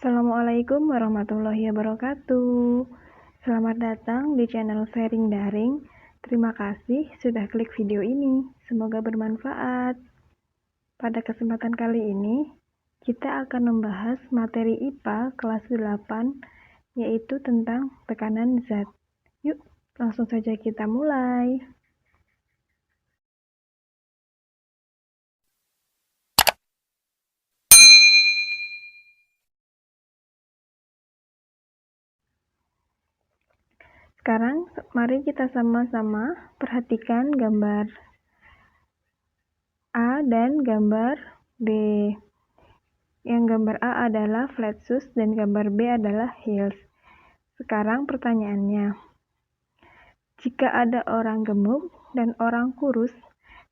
Assalamualaikum warahmatullahi wabarakatuh. Selamat datang di channel Sharing Daring. Terima kasih sudah klik video ini. Semoga bermanfaat. Pada kesempatan kali ini, kita akan membahas materi IPA kelas 8, yaitu tentang tekanan zat. Yuk, langsung saja kita mulai. Sekarang, mari kita sama-sama perhatikan gambar A dan gambar B. Yang gambar A adalah flat shoes dan gambar B adalah heels. Sekarang pertanyaannya, jika ada orang gemuk dan orang kurus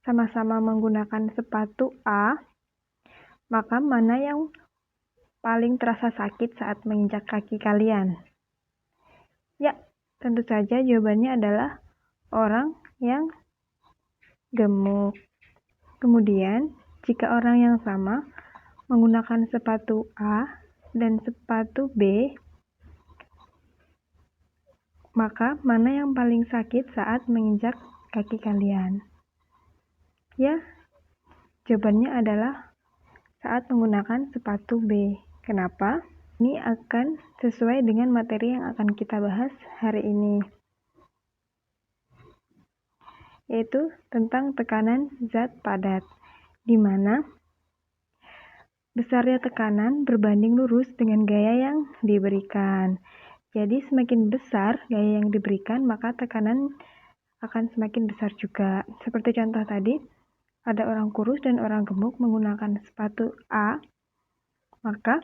sama-sama menggunakan sepatu A, maka mana yang paling terasa sakit saat menginjak kaki kalian? Ya, tentu saja jawabannya adalah orang yang gemuk. Kemudian, jika orang yang sama menggunakan sepatu A dan sepatu B, maka mana yang paling sakit saat menginjak kaki kalian? Ya, jawabannya adalah saat menggunakan sepatu B. Kenapa? Ini akan sesuai dengan materi yang akan kita bahas hari ini, yaitu tentang tekanan zat padat, di mana besarnya tekanan berbanding lurus dengan gaya yang diberikan. Jadi semakin besar gaya yang diberikan, maka tekanan akan semakin besar juga. Seperti contoh tadi, ada orang kurus dan orang gemuk menggunakan sepatu A, maka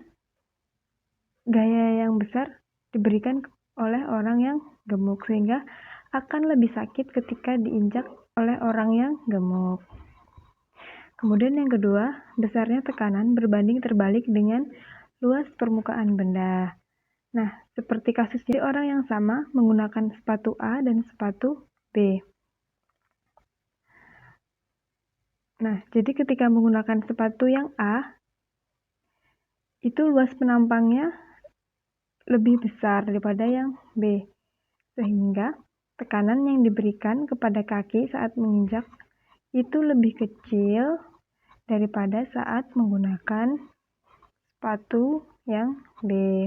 gaya yang besar diberikan oleh orang yang gemuk, sehingga akan lebih sakit ketika diinjak oleh orang yang gemuk. Kemudian yang kedua, besarnya tekanan berbanding terbalik dengan luas permukaan benda. Nah, seperti kasus jadi orang yang sama menggunakan sepatu A dan sepatu B. Nah, jadi ketika menggunakan sepatu yang A, itu luas penampangnya lebih besar daripada yang B, sehingga tekanan yang diberikan kepada kaki saat menginjak itu lebih kecil daripada saat menggunakan sepatu yang B.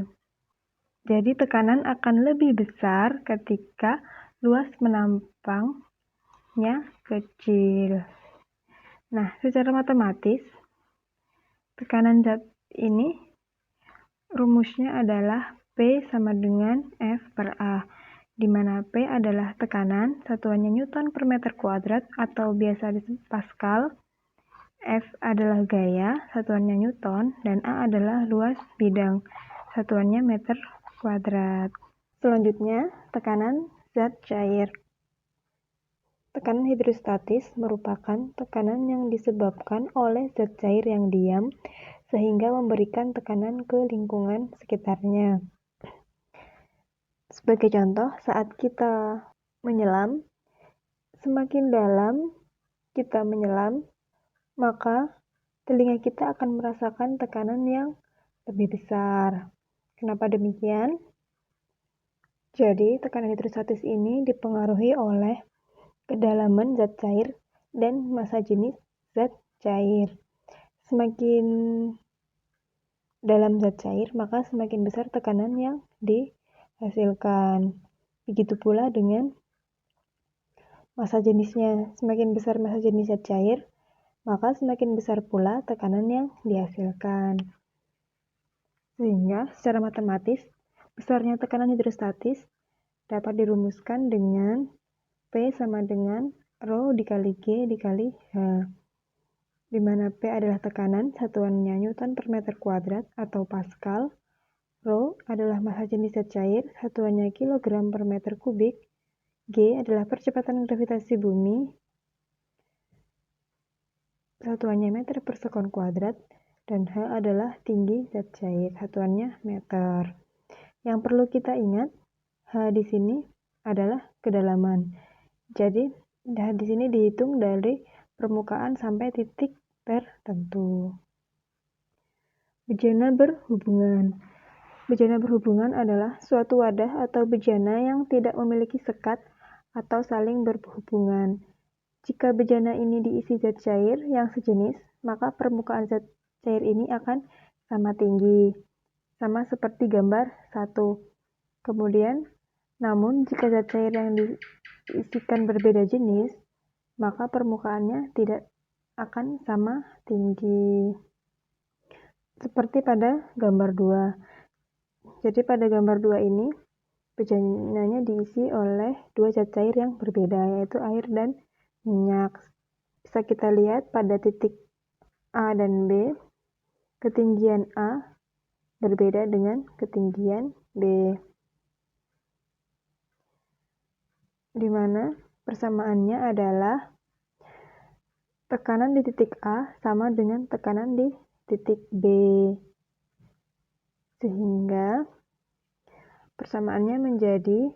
Jadi tekanan akan lebih besar ketika luas penampangnya kecil. Nah, secara matematis, tekanan zat ini rumusnya adalah P sama dengan F per A, di mana P adalah tekanan, satuannya Newton per meter kuadrat atau biasa disebut Pascal, F adalah gaya, satuannya Newton, dan A adalah luas bidang, satuannya meter kuadrat. Selanjutnya, tekanan zat cair. Tekanan hidrostatis merupakan tekanan yang disebabkan oleh zat cair yang diam, sehingga memberikan tekanan ke lingkungan sekitarnya. Sebagai contoh, saat kita menyelam, semakin dalam kita menyelam, maka telinga kita akan merasakan tekanan yang lebih besar. Kenapa demikian? Jadi, tekanan hidrostatis ini dipengaruhi oleh kedalaman zat cair dan massa jenis zat cair. Semakin dalam zat cair, maka semakin besar tekanan yang dihasilkan. Begitu pula dengan massa jenisnya. Semakin besar massa jenis zat cair, maka semakin besar pula tekanan yang dihasilkan. Sehingga secara matematis, besarnya tekanan hidrostatis dapat dirumuskan dengan P sama dengan Rho dikali G dikali H, di mana P adalah tekanan, satuannya Newton per meter kuadrat atau Pascal, Rho adalah massa jenis zat cair, satuannya kilogram per meter kubik, G adalah percepatan gravitasi bumi, satuannya meter per sekon kuadrat, dan H adalah tinggi zat cair, satuannya meter. Yang perlu kita ingat, H di sini adalah kedalaman. Jadi, H di sini dihitung dari permukaan sampai titik tertentu. Bejana berhubungan. Bejana berhubungan adalah suatu wadah atau bejana yang tidak memiliki sekat atau saling berhubungan. Jika bejana ini diisi zat cair yang sejenis, maka permukaan zat cair ini akan sama tinggi, sama seperti gambar 1. Kemudian, namun jika zat cair yang diisikan berbeda jenis, maka permukaannya tidak akan sama tinggi. Seperti pada gambar 2. Jadi pada gambar 2 ini, bejananya diisi oleh dua zat cair yang berbeda, yaitu air dan minyak. Bisa kita lihat pada titik A dan B, ketinggian A berbeda dengan ketinggian B, di mana persamaannya adalah tekanan di titik A sama dengan tekanan di titik B, sehingga persamaannya menjadi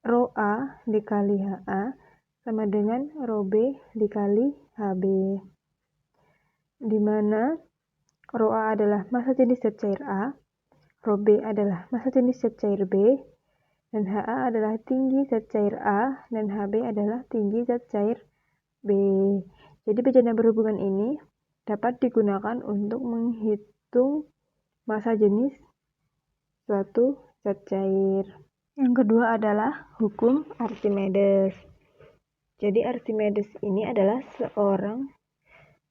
Rho A dikali HA sama dengan Rho B dikali HB, di mana Rho A adalah massa jenis zat cair A, Rho B adalah massa jenis zat cair B, dan HA adalah tinggi zat cair A, dan HB adalah tinggi zat cair B. Jadi bejana berhubungan ini dapat digunakan untuk menghitung massa jenis suatu zat cair. Yang kedua adalah hukum Archimedes. Jadi Archimedes ini adalah seorang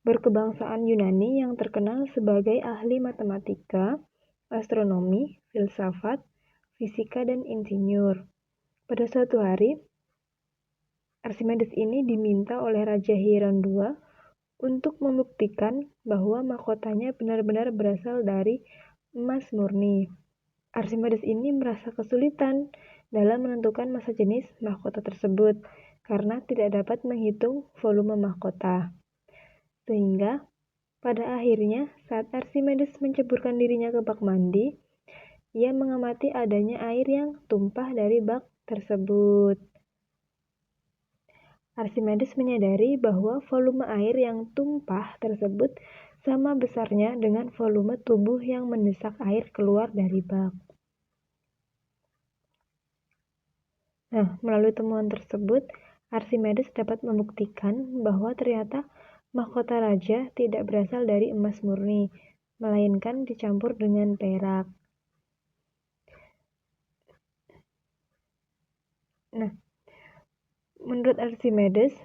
berkebangsaan Yunani yang terkenal sebagai ahli matematika, astronomi, filsafat, fisika, dan insinyur. Pada suatu hari, Archimedes ini diminta oleh Raja Hieron II untuk membuktikan bahwa mahkotanya benar-benar berasal dari emas murni. Archimedes ini merasa kesulitan dalam menentukan massa jenis mahkota tersebut karena tidak dapat menghitung volume mahkota. Sehingga pada akhirnya saat Archimedes menceburkan dirinya ke bak mandi, ia mengamati adanya air yang tumpah dari bak tersebut. Archimedes menyadari bahwa volume air yang tumpah tersebut sama besarnya dengan volume tubuh yang mendesak air keluar dari bak. Nah, melalui temuan tersebut, Archimedes dapat membuktikan bahwa ternyata mahkota raja tidak berasal dari emas murni, melainkan dicampur dengan perak. Nah, menurut Archimedes,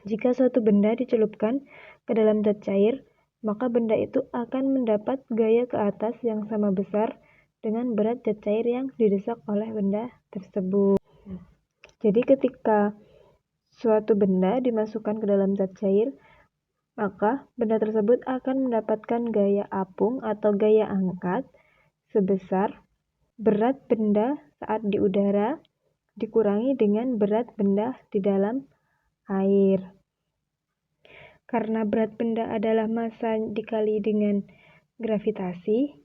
jika suatu benda dicelupkan ke dalam zat cair, maka benda itu akan mendapat gaya ke atas yang sama besar dengan berat zat cair yang didesak oleh benda tersebut. Jadi ketika suatu benda dimasukkan ke dalam zat cair, maka benda tersebut akan mendapatkan gaya apung atau gaya angkat sebesar berat benda saat di udara dikurangi dengan berat benda di dalam air. Karena berat benda adalah massa dikali dengan gravitasi,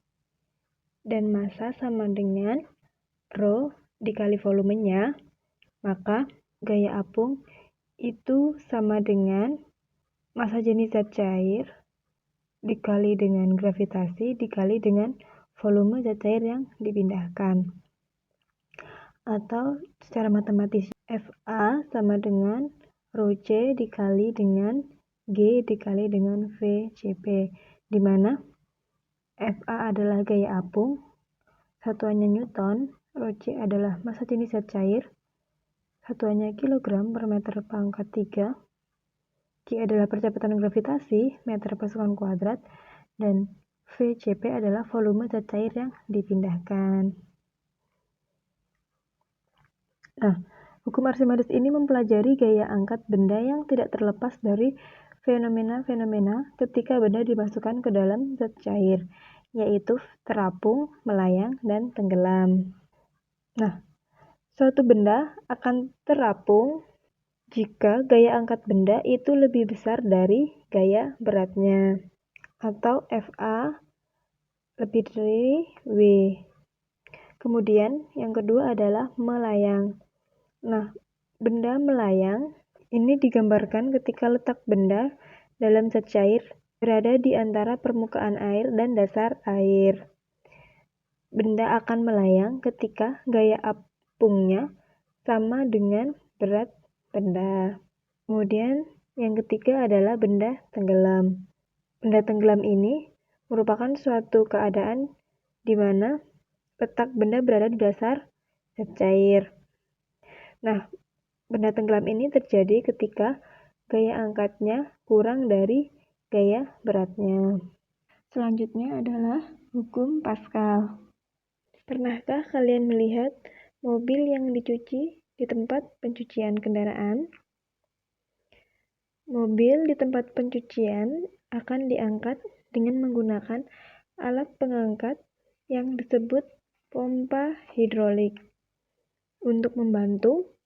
dan massa sama dengan Rho dikali volumenya, maka gaya apung itu sama dengan massa jenis zat cair dikali dengan gravitasi dikali dengan volume zat cair yang dipindahkan. Atau secara matematis, FA sama dengan Rho C dikali dengan G dikali dengan VCP, di mana FA adalah gaya apung, satuannya Newton, Rho C adalah massa jenis zat cair, satuannya kilogram per meter pangkat 3, G adalah percepatan gravitasi, meter per sekon kuadrat, dan VCP adalah volume zat cair yang dipindahkan. Nah, hukum Archimedes ini mempelajari gaya angkat benda yang tidak terlepas dari fenomena-fenomena ketika benda dimasukkan ke dalam zat cair, yaitu terapung, melayang, dan tenggelam. Nah, suatu benda akan terapung jika gaya angkat benda itu lebih besar dari gaya beratnya, atau FA lebih dari W. Kemudian yang kedua adalah melayang. Nah, benda melayang ini digambarkan ketika letak benda dalam zat cair berada di antara permukaan air dan dasar air. benda akan melayang ketika gaya apungnya sama dengan berat benda. Kemudian yang ketiga adalah benda tenggelam. Benda tenggelam ini merupakan suatu keadaan di mana letak benda berada di dasar zat cair. Nah, benda tenggelam ini terjadi ketika gaya angkatnya kurang dari gaya beratnya. Selanjutnya adalah hukum Pascal. Pernahkah kalian melihat mobil yang dicuci di tempat pencucian kendaraan? Mobil di tempat pencucian akan diangkat dengan menggunakan alat pengangkat yang disebut pompa hidrolik untuk membantu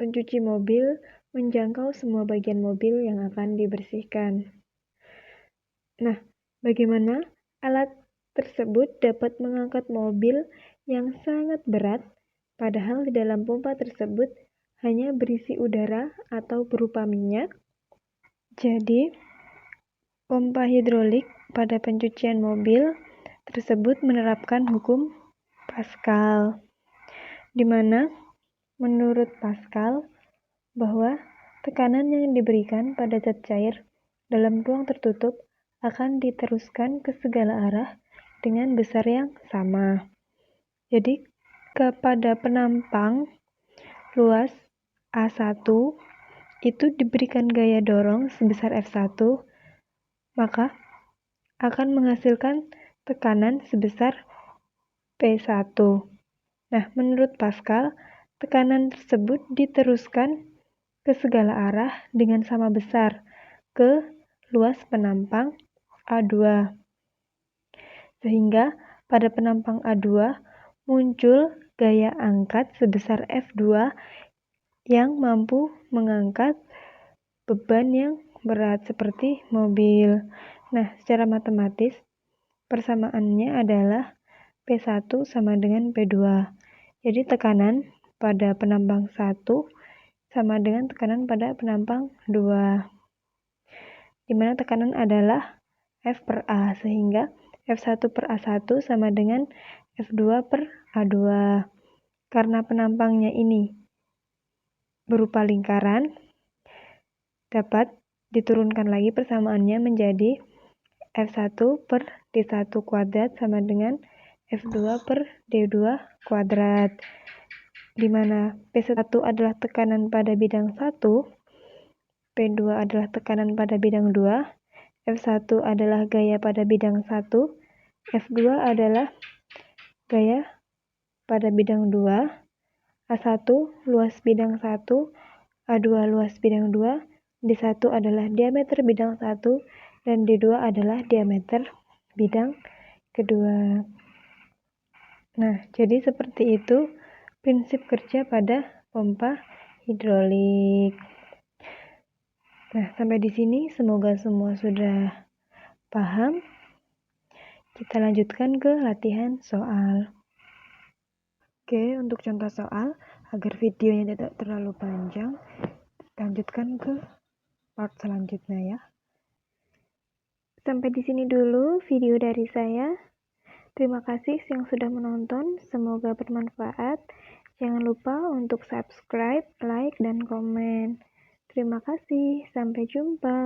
pencuci mobil menjangkau semua bagian mobil yang akan dibersihkan. Nah, bagaimana alat tersebut dapat mengangkat mobil yang sangat berat, padahal di dalam pompa tersebut hanya berisi udara atau berupa minyak? Jadi, pompa hidrolik pada pencucian mobil tersebut menerapkan hukum Pascal, di mana menurut Pascal bahwa tekanan yang diberikan pada zat cair dalam ruang tertutup akan diteruskan ke segala arah dengan besar yang sama. Jadi, kepada penampang luas A1 itu diberikan gaya dorong sebesar F1, maka akan menghasilkan tekanan sebesar P1. Nah, menurut Pascal, tekanan tersebut diteruskan ke segala arah dengan sama besar ke luas penampang A2. Sehingga pada penampang A2 muncul gaya angkat sebesar F2 yang mampu mengangkat beban yang berat seperti mobil. Nah, secara matematis persamaannya adalah P1 sama dengan P2. Jadi tekanan pada penampang 1 sama dengan tekanan pada penampang 2. Di mana tekanan adalah F per A, sehingga F1 per A1 sama dengan F2 per A2. Karena penampangnya ini berupa lingkaran, dapat diturunkan lagi persamaannya menjadi F1 per D1 kuadrat sama dengan F2 per D2 kuadrat, di mana P1 adalah tekanan pada bidang 1, P2 adalah tekanan pada bidang 2, F1 adalah gaya pada bidang 1, F2 adalah gaya pada bidang 2, A1 luas bidang 1, A2 luas bidang 2, D1 adalah diameter bidang 1, dan D2 adalah diameter bidang kedua. Nah, jadi seperti itu prinsip kerja pada pompa hidrolik. Nah, sampai di sini semoga semua sudah paham. Kita lanjutkan ke latihan soal. Oke, untuk contoh soal, agar videonya tidak terlalu panjang, lanjutkan ke part selanjutnya ya. Sampai di sini dulu video dari saya. Terima kasih yang sudah menonton, semoga bermanfaat. Jangan lupa untuk subscribe, like, dan komen. Terima kasih, sampai jumpa.